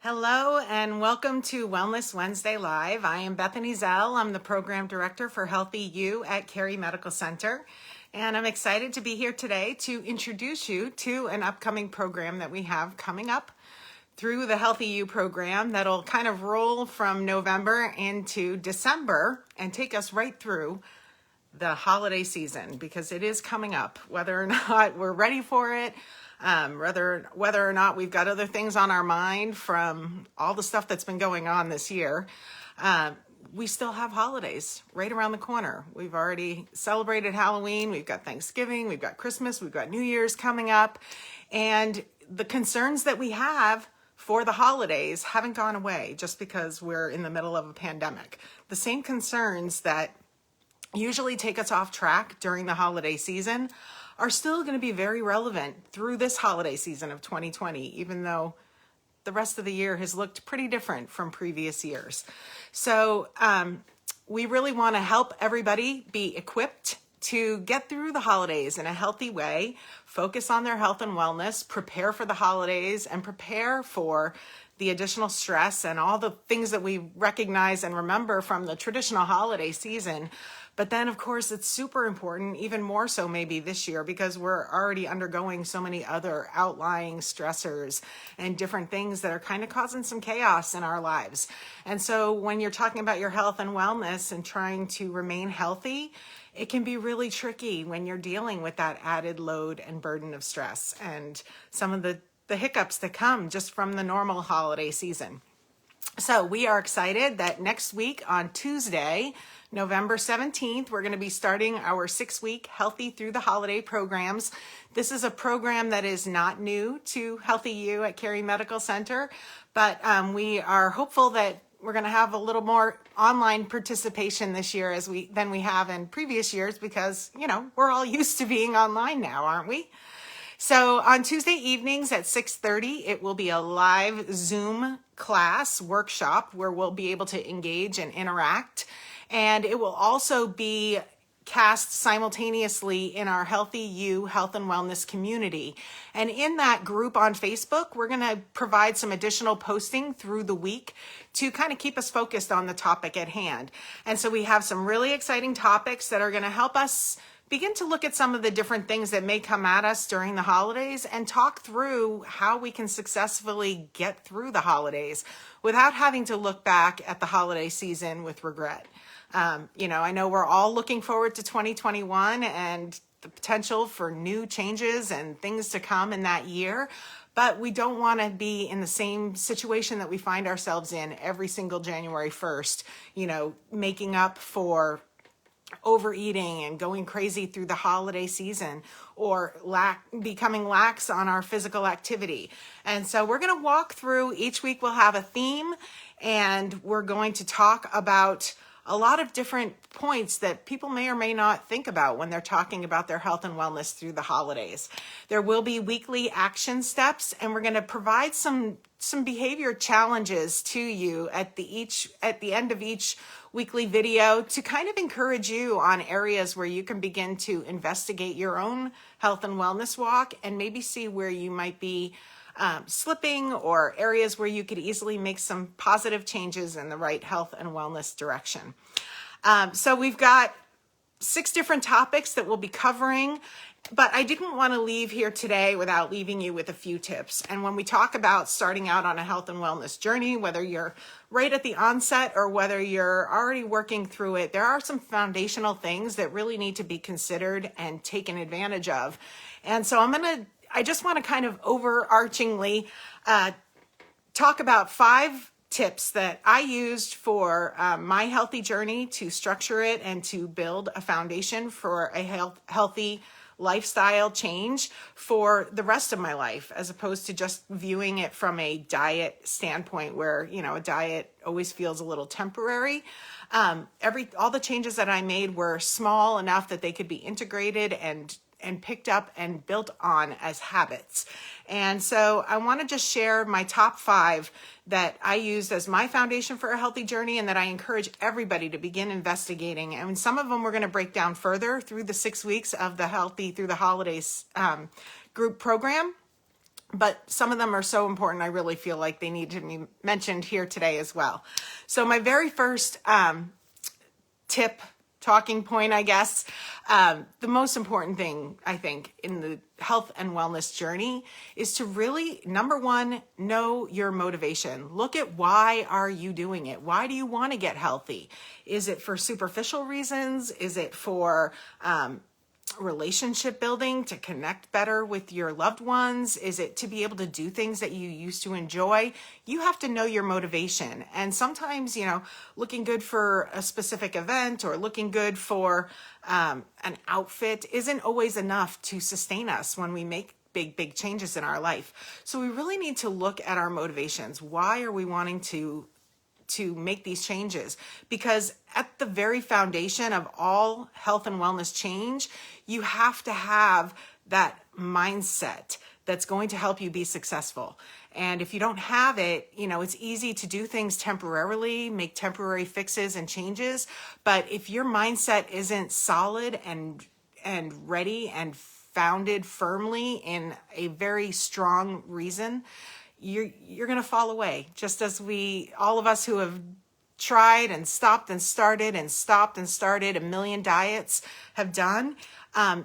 Hello and welcome to Wellness Wednesday Live. I am Bethany Zell. I'm the Program Director for Healthy You at Cary Medical Center. And I'm excited to be here today to introduce you to an upcoming program that we have coming up through the Healthy You program that'll kind of roll from November into December and take us right through the holiday season, because it is coming up, whether or not we're ready for it, whether or not we've got other things on our mind from all the stuff that's been going on this year. We still have holidays right around the corner. We've already celebrated Halloween, we've got Thanksgiving, we've got Christmas, we've got New Year's coming up, and the concerns that we have for the holidays haven't gone away just because we're in the middle of a pandemic. The same concerns that usually take us off track during the holiday season are still going to be very relevant through this holiday season of 2020, even though the rest of the year has looked pretty different from previous years. So we really want to help everybody be equipped to get through the holidays in a healthy way, focus on their health and wellness, prepare for the holidays, and prepare for the additional stress and all the things that we recognize and remember from the traditional holiday season. But then, of course, it's super important, even more so maybe this year, because we're already undergoing so many other outlying stressors and different things that are kind of causing some chaos in our lives. And so when you're talking about your health and wellness and trying to remain healthy, it can be really tricky when you're dealing with that added load and burden of stress and some of the hiccups that come just from the normal holiday season. So we are excited that next week on Tuesday, November 17th, we're going to be starting our 6-week Healthy Through the Holiday programs. This is a program that is not new to Healthy You at Cary Medical Center, but we are hopeful that we're going to have a little more online participation this year than we have in previous years, because, we're all used to being online now, aren't we? So on Tuesday evenings at 6:30, it will be a live Zoom class workshop where we'll be able to engage and interact. And it will also be cast simultaneously in our Healthy You health and wellness community. And in that group on Facebook, we're going to provide some additional posting through the week to kind of keep us focused on the topic at hand. And so we have some really exciting topics that are going to help us begin to look at some of the different things that may come at us during the holidays and talk through how we can successfully get through the holidays without having to look back at the holiday season with regret. I know we're all looking forward to 2021 and the potential for new changes and things to come in that year, but we don't want to be in the same situation that we find ourselves in every single January 1st, making up for overeating and going crazy through the holiday season, or becoming lax on our physical activity. And so we're going to walk through, each week we'll have a theme, and we're going to talk about a lot of different points that people may or may not think about when they're talking about their health and wellness through the holidays. There will be weekly action steps, and we're going to provide some behavior challenges to you at the end of each weekly video to kind of encourage you on areas where you can begin to investigate your own health and wellness walk and maybe see where you might be slipping, or areas where you could easily make some positive changes in the right health and wellness direction. So we've got 6 different topics that we'll be covering, but I didn't want to leave here today without leaving you with a few tips. And when we talk about starting out on a health and wellness journey, whether you're right at the onset or whether you're already working through it, there are some foundational things that really need to be considered and taken advantage of. And so I just want to kind of overarchingly talk about 5 tips that I used for my healthy journey to structure it and to build a foundation for a healthy lifestyle change for the rest of my life, as opposed to just viewing it from a diet standpoint where, a diet always feels a little temporary. All the changes that I made were small enough that they could be integrated and picked up and built on as habits. And so I want to just share my top 5 that I used as my foundation for a healthy journey and that I encourage everybody to begin investigating. And some of them we're going to break down further through the 6 weeks of the Healthy Through the Holidays group program. but some of them are so important, I really feel like they need to be mentioned here today as well. So my very first tip, talking point, I guess, the most important thing, I think, in the health and wellness journey is to really, number one, know your motivation. Look at why are you doing it? Why do you want to get healthy? Is it for superficial reasons? Is it for relationship building, to connect better with your loved ones? Is it to be able to do things that you used to enjoy? You have to know your motivation. And sometimes, looking good for a specific event or looking good for an outfit isn't always enough to sustain us when we make big changes in our life. So we really need to look at our motivations. Why are we wanting to make these changes? Because at the very foundation of all health and wellness change, you have to have that mindset that's going to help you be successful. And if you don't have it, it's easy to do things temporarily, make temporary fixes and changes. But if your mindset isn't solid and ready and founded firmly in a very strong reason, you're going to fall away. Just as all of us who have tried and stopped and started and stopped and started a million diets have done.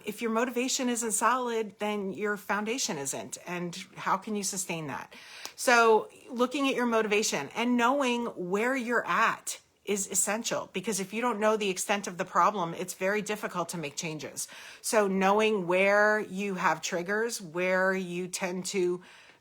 If your motivation isn't solid, then your foundation isn't. And how can you sustain that? So looking at your motivation and knowing where you're at is essential, because if you don't know the extent of the problem, it's very difficult to make changes. So knowing where you have triggers, where you tend to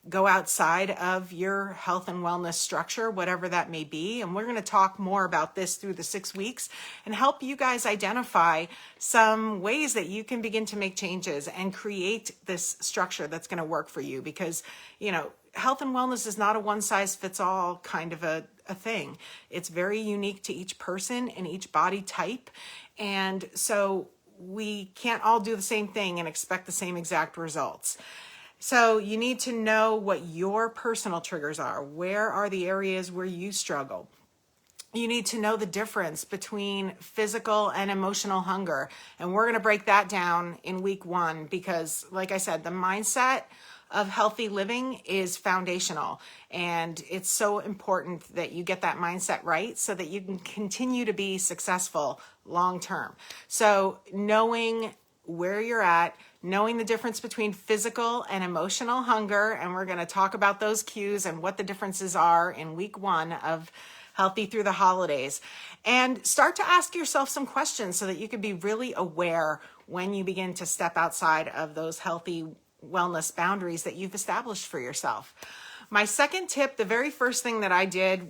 go outside of your health and wellness structure, whatever that may be. And we're going to talk more about this through the 6 weeks and help you guys identify some ways that you can begin to make changes and create this structure that's going to work for you. Because, health and wellness is not a one-size-fits-all kind of a thing. It's very unique to each person and each body type. And so we can't all do the same thing and expect the same exact results. So you need to know what your personal triggers are. Where are the areas where you struggle? You need to know the difference between physical and emotional hunger. And we're going to break that down in week 1 because, like I said, the mindset of healthy living is foundational. And it's so important that you get that mindset right so that you can continue to be successful long term. So knowing where you're at, knowing the difference between physical and emotional hunger, and we're going to talk about those cues and what the differences are in week 1 of Healthy Through the Holidays. And start to ask yourself some questions so that you can be really aware when you begin to step outside of those healthy wellness boundaries that you've established for yourself. My second tip, the very first thing that I did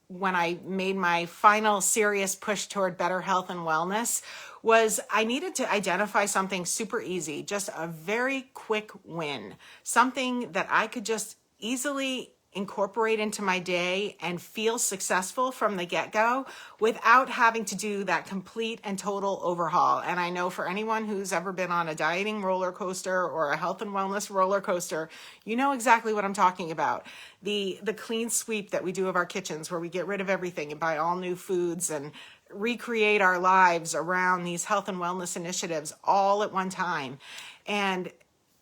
when I made my final serious push toward better health and wellness was I needed to identify something super easy, just a very quick win, something that I could just easily incorporate into my day and feel successful from the get-go without having to do that complete and total overhaul. And I know for anyone who's ever been on a dieting roller coaster or a health and wellness roller coaster, you know exactly what I'm talking about. The clean sweep that we do of our kitchens, where we get rid of everything and buy all new foods and recreate our lives around these health and wellness initiatives all at one time. And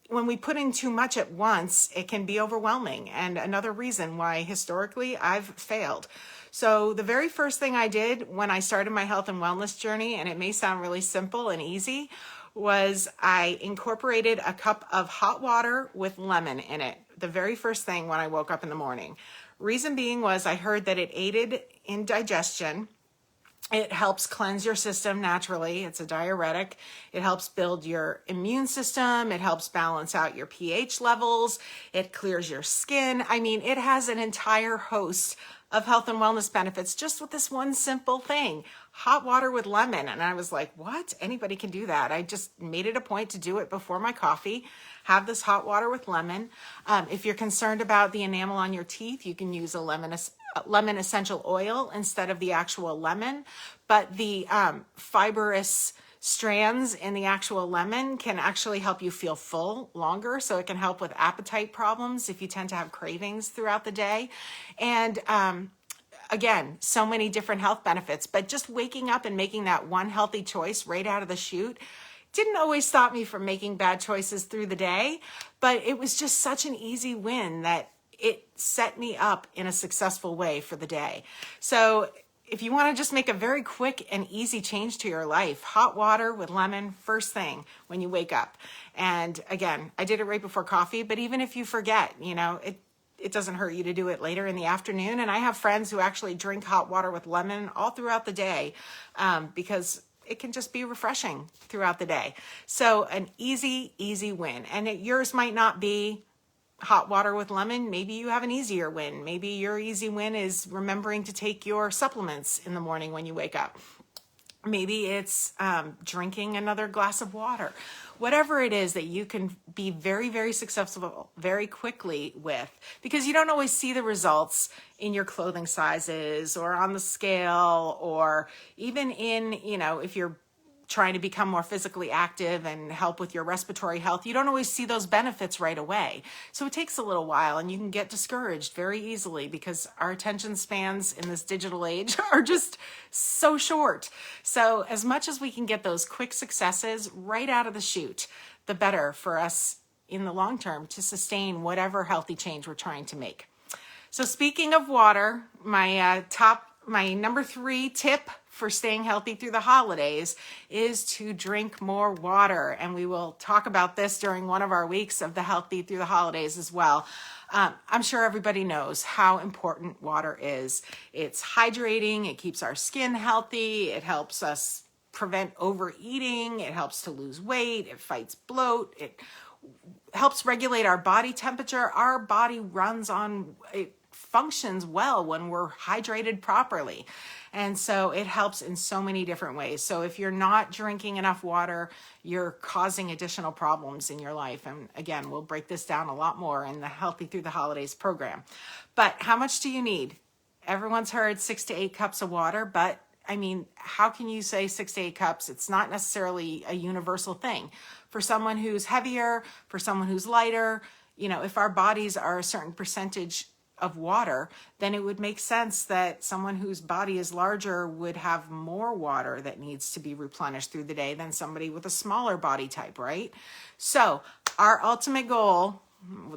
when we put in too much at once, it can be overwhelming. And another reason why historically I've failed. So the very first thing I did when I started my health and wellness journey, and it may sound really simple and easy, was I incorporated a cup of hot water with lemon in it. The very first thing when I woke up in the morning. Reason being was I heard that it aided in digestion. It helps cleanse your system naturally. It's a diuretic. It helps build your immune system. It helps balance out your pH levels. It clears your skin. I mean, it has an entire host of health and wellness benefits just with this one simple thing, hot water with lemon. And I was like, what? Anybody can do that. I just made it a point to do it before my coffee, have this hot water with lemon. If you're concerned about the enamel on your teeth, you can use a lemon essential oil instead of the actual lemon, but the fibrous strands in the actual lemon can actually help you feel full longer. So it can help with appetite problems if you tend to have cravings throughout the day. And again, so many different health benefits, but just waking up and making that one healthy choice right out of the chute didn't always stop me from making bad choices through the day, but it was just such an easy win that it set me up in a successful way for the day. So if you want to just make a very quick and easy change to your life, hot water with lemon first thing when you wake up. And again, I did it right before coffee, but even if you forget, it doesn't hurt you to do it later in the afternoon. And I have friends who actually drink hot water with lemon all throughout the day because it can just be refreshing throughout the day. So an easy, easy win. And yours might not be hot water with lemon. Maybe you have an easier win. Maybe your easy win is remembering to take your supplements in the morning when you wake up. Maybe it's drinking another glass of water. Whatever it is that you can be very, very successful very quickly with, because you don't always see the results in your clothing sizes or on the scale, or even in, if you're trying to become more physically active and help with your respiratory health, you don't always see those benefits right away. So it takes a little while, and you can get discouraged very easily because our attention spans in this digital age are just so short. So as much as we can get those quick successes right out of the chute, the better for us in the long term to sustain whatever healthy change we're trying to make. So speaking of water, my number 3 tip for staying healthy through the holidays is to drink more water. And we will talk about this during one of our weeks of the Healthy Through the Holidays as well. I'm sure everybody knows how important water is. It's hydrating, it keeps our skin healthy, it helps us prevent overeating, it helps to lose weight, it fights bloat, it helps regulate our body temperature. Our body it functions well when we're hydrated properly. And so it helps in so many different ways. So if you're not drinking enough water, you're causing additional problems in your life. And again, we'll break this down a lot more in the Healthy Through the Holidays program. But how much do you need? Everyone's heard 6 to 8 cups of water, but how can you say 6 to 8 cups? It's not necessarily a universal thing. For someone who's heavier, for someone who's lighter, if our bodies are a certain percentage of water, then it would make sense that someone whose body is larger would have more water that needs to be replenished through the day than somebody with a smaller body type, right? So our ultimate goal,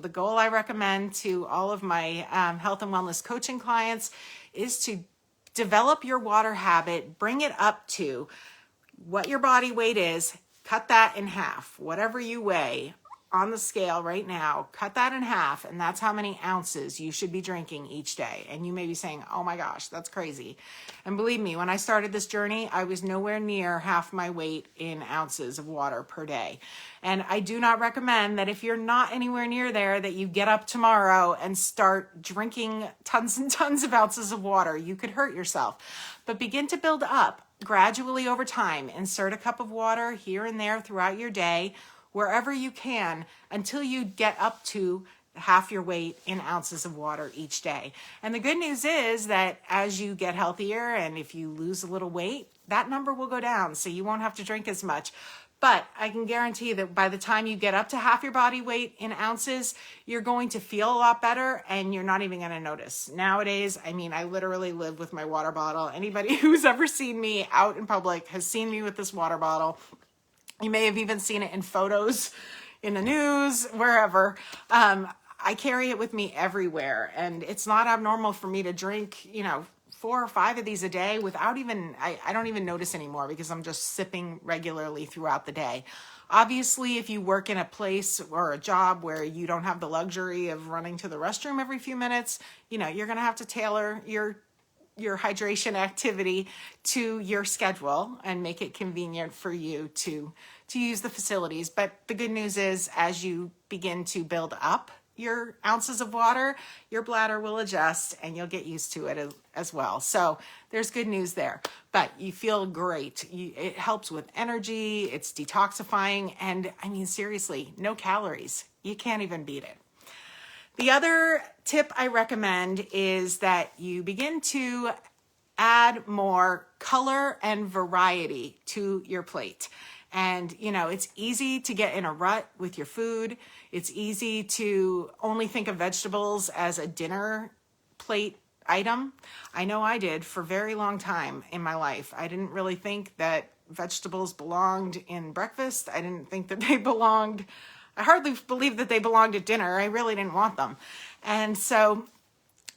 the goal I recommend to all of my health and wellness coaching clients, is to develop your water habit, bring it up to what your body weight is, cut that in half, whatever you weigh on the scale right now, cut that in half, and that's how many ounces you should be drinking each day. And you may be saying, oh my gosh, that's crazy. And believe me, when I started this journey, I was nowhere near half my weight in ounces of water per day. And I do not recommend that if you're not anywhere near there, that you get up tomorrow and start drinking tons and tons of ounces of water. You could hurt yourself. But begin to build up gradually over time. Insert a cup of water here and there throughout your day, wherever you can, until you get up to half your weight in ounces of water each day. And the good news is that as you get healthier and if you lose a little weight, that number will go down, so you won't have to drink as much. But I can guarantee that by the time you get up to half your body weight in ounces, you're going to feel a lot better and you're not even going to notice. Nowadays, I literally live with my water bottle. Anybody who's ever seen me out in public has seen me with this water bottle. You may have even seen it in photos, in the news, wherever. I carry it with me everywhere, and it's not abnormal for me to drink, 4 or 5 of these a day without even, I don't even notice anymore because I'm just sipping regularly throughout the day. Obviously, if you work in a place or a job where you don't have the luxury of running to the restroom every few minutes, you're going to have to tailor your hydration activity to your schedule and make it convenient for you to use the facilities. But the good news is, as you begin to build up your ounces of water, your bladder will adjust and you'll get used to it as well. So there's good news there, but you feel great. It helps with energy, it's detoxifying, and seriously, no calories. You can't even beat it. The other tip I recommend is that you begin to add more color and variety to your plate. And, it's easy to get in a rut with your food. It's easy to only think of vegetables as a dinner plate item. I know I did for a very long time in my life. I didn't really think that vegetables belonged in breakfast. I didn't think that they belonged, I hardly believed that they belonged at dinner. I really didn't want them. And so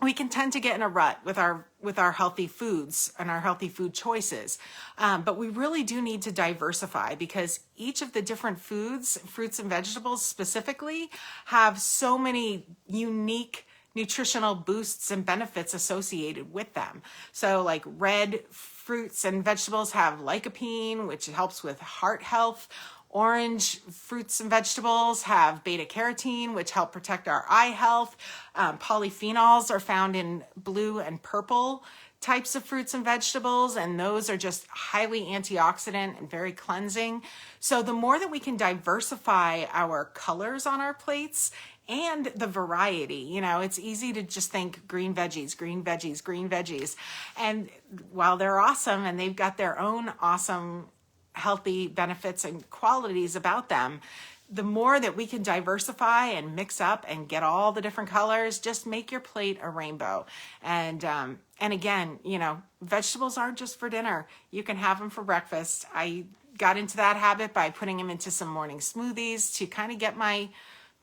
we can tend to get in a rut with our healthy foods and our healthy food choices. But we really do need to diversify, because each of the different foods, fruits and vegetables specifically, have so many unique nutritional boosts and benefits associated with them. So like red fruits and vegetables have lycopene, which helps with heart health. Orange fruits and vegetables have beta carotene, which help protect our eye health. Polyphenols are found in blue and purple types of fruits and vegetables, and those are just highly antioxidant and very cleansing. So the more that we can diversify our colors on our plates and the variety, it's easy to just think green veggies, green veggies, green veggies. And while they're awesome and they've got their own awesome healthy benefits and qualities about them, the more that we can diversify and mix up and get all the different colors, just make your plate a rainbow. And again, vegetables aren't just for dinner. You can have them for breakfast. I got into that habit by putting them into some morning smoothies to kind of get my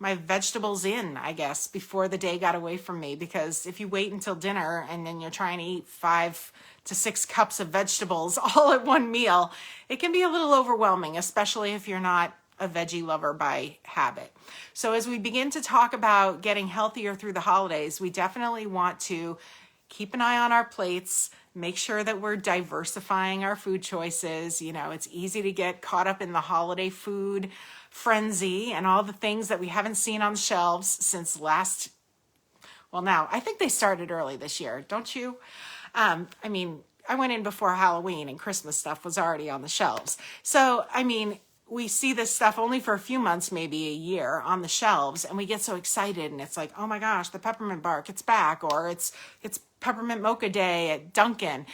vegetables in, I guess, before the day got away from me. Because if you wait until dinner and then you're trying to eat 5 to 6 cups of vegetables all at one meal, it can be a little overwhelming, especially if you're not a veggie lover by habit. So as we begin to talk about getting healthier through the holidays, we definitely want to keep an eye on our plates, make sure that we're diversifying our food choices. It's easy to get caught up in the holiday food frenzy and all the things that we haven't seen on the shelves since now, I think they started early this year, don't you? I went in before Halloween and Christmas stuff was already on the shelves. So, we see this stuff only for a few months, maybe a year on the shelves, and we get so excited, and it's like, oh my gosh, the peppermint bark, it's back, or it's peppermint mocha day at Dunkin'.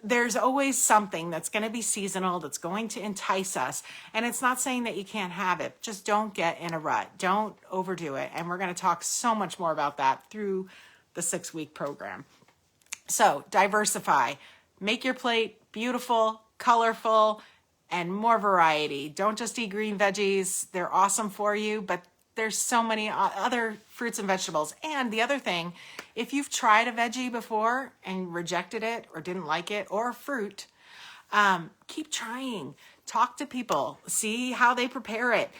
There's always something that's going to be seasonal, that's going to entice us. And it's not saying that you can't have it. Just don't get in a rut. Don't overdo it. And we're going to talk so much more about that through the 6-week program. So diversify, make your plate beautiful, colorful, and more variety. Don't just eat green veggies. They're awesome for you, but there's so many other fruits and vegetables. And the other thing, if you've tried a veggie before and rejected it or didn't like it, or a fruit, keep trying. Talk to people, see how they prepare it.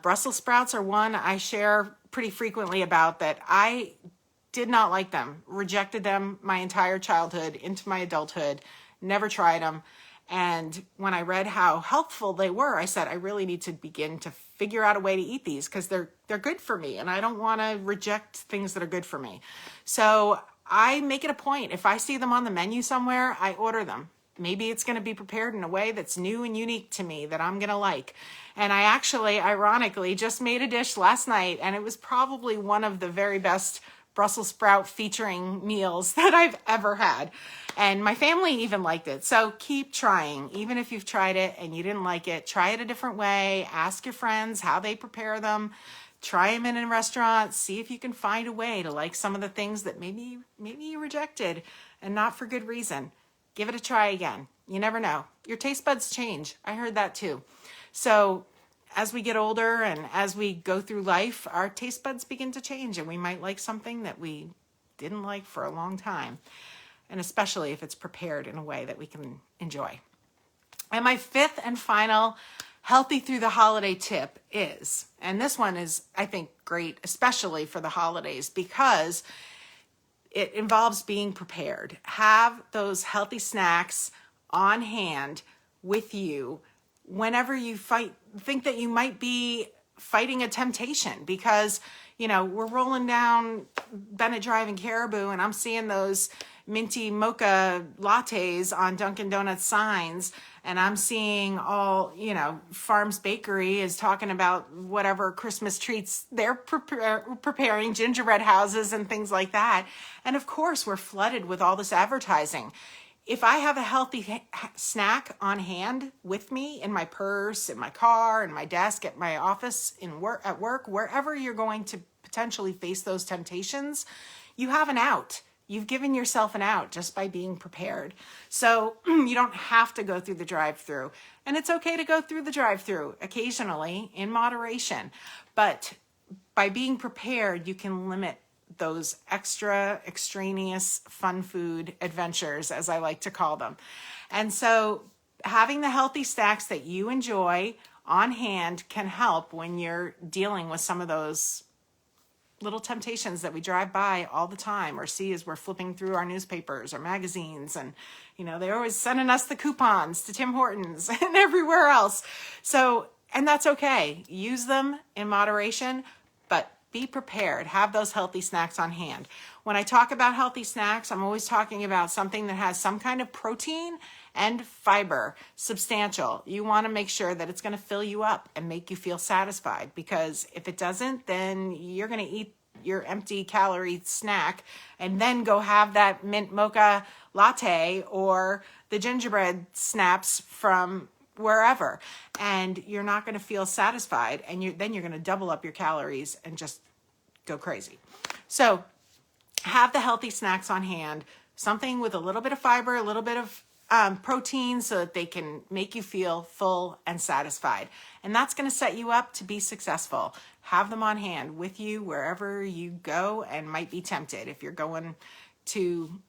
Brussels sprouts are one I share pretty frequently about that I did not like them, rejected them my entire childhood into my adulthood, never tried them. And when I read how healthful they were, I said, I really need to begin to figure out a way to eat these, because they're good for me, and I don't want to reject things that are good for me. So I make it a point. If I see them on the menu somewhere, I order them. Maybe it's going to be prepared in a way that's new and unique to me that I'm going to like. And I actually, ironically, just made a dish last night, and it was probably one of the very best Brussels sprout featuring meals that I've ever had. And my family even liked it. So keep trying. Even if you've tried it and you didn't like it, try it a different way. Ask your friends how they prepare them. Try them in a restaurant. See if you can find a way to like some of the things that maybe you rejected, and not for good reason. Give it a try again. You never know. Your taste buds change. I heard that too. So as we get older and as we go through life, our taste buds begin to change, and we might like something that we didn't like for a long time. And especially if it's prepared in a way that we can enjoy. And my 5th and final healthy through the holiday tip is, and this one is, I think, great, especially for the holidays, because it involves being prepared. Have those healthy snacks on hand with you whenever you think that you might be fighting a temptation, because, we're rolling down Bennett Drive in Caribou, and I'm seeing those minty mocha lattes on Dunkin' Donuts signs, and I'm seeing all, Farms Bakery is talking about whatever Christmas treats they're preparing, gingerbread houses and things like that. And of course, we're flooded with all this advertising. If I have a healthy snack on hand with me in my purse, in my car, in my desk, at my office, at work, wherever you're going to potentially face those temptations, you have an out. you've given yourself an out just by being prepared. So you don't have to go through the drive-through. And it's okay to go through the drive-through occasionally in moderation. But by being prepared, you can limit those extra extraneous fun food adventures, as I like to call them. And so having the healthy snacks that you enjoy on hand can help when you're dealing with some of those little temptations that we drive by all the time or see as we're flipping through our newspapers or magazines. And, they're always sending us the coupons to Tim Hortons and everywhere else. So, and that's okay. Use them in moderation, but be prepared. Have those healthy snacks on hand. When I talk about healthy snacks, I'm always talking about something that has some kind of protein and fiber, substantial. You want to make sure that it's going to fill you up and make you feel satisfied, because if it doesn't, then you're going to eat your empty calorie snack and then go have that mint mocha latte or the gingerbread snaps from wherever, and you're not going to feel satisfied, and then you're going to double up your calories and just go crazy. So have the healthy snacks on hand, something with a little bit of fiber, a little bit of protein, so that they can make you feel full and satisfied. And that's going to set you up to be successful. Have them on hand with you wherever you go and might be tempted. If you're going to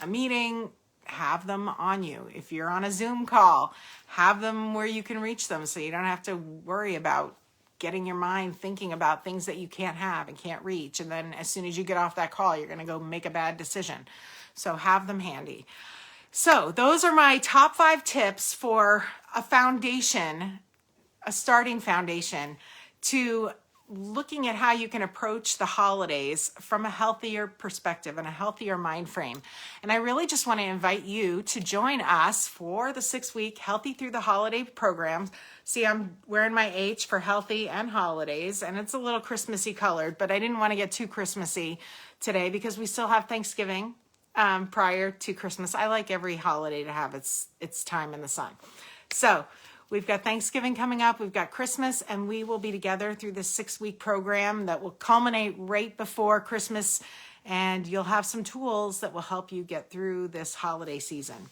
a meeting, have them on you. If you're on a Zoom call, have them where you can reach them, so you don't have to worry about getting your mind thinking about things that you can't have and can't reach. And then as soon as you get off that call, you're going to go make a bad decision. So have them handy. So those are my top 5 tips for a foundation, a starting foundation to looking at how you can approach the holidays from a healthier perspective and a healthier mind frame. And I really just want to invite you to join us for the 6-week Healthy Through the Holiday program. See, I'm wearing my H for healthy and holidays, and it's a little Christmassy colored, but I didn't want to get too Christmassy today because we still have Thanksgiving prior to Christmas. I like every holiday to have its time in the sun. So we've got Thanksgiving coming up, we've got Christmas, and we will be together through this 6-week program that will culminate right before Christmas, and you'll have some tools that will help you get through this holiday season.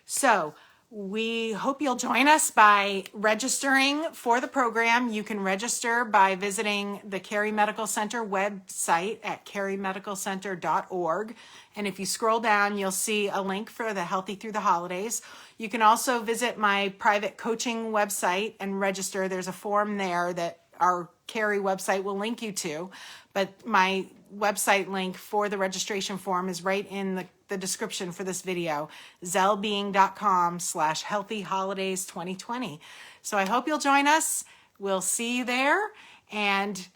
So we hope you'll join us by registering for the program. You can register by visiting the Cary Medical Center website at carymedicalcenter.org. And if you scroll down, you'll see a link for the Healthy Through the Holidays. You can also visit my private coaching website and register. There's a form there that our Cary website will link you to, but my website link for the registration form is right in the description for this video, zell-being.com/healthyholidays2020. So I hope you'll join us. We'll see you there, and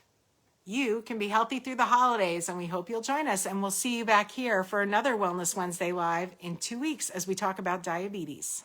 you can be healthy through the holidays, and we hope you'll join us. And we'll see you back here for another Wellness Wednesday Live in 2 weeks as we talk about diabetes.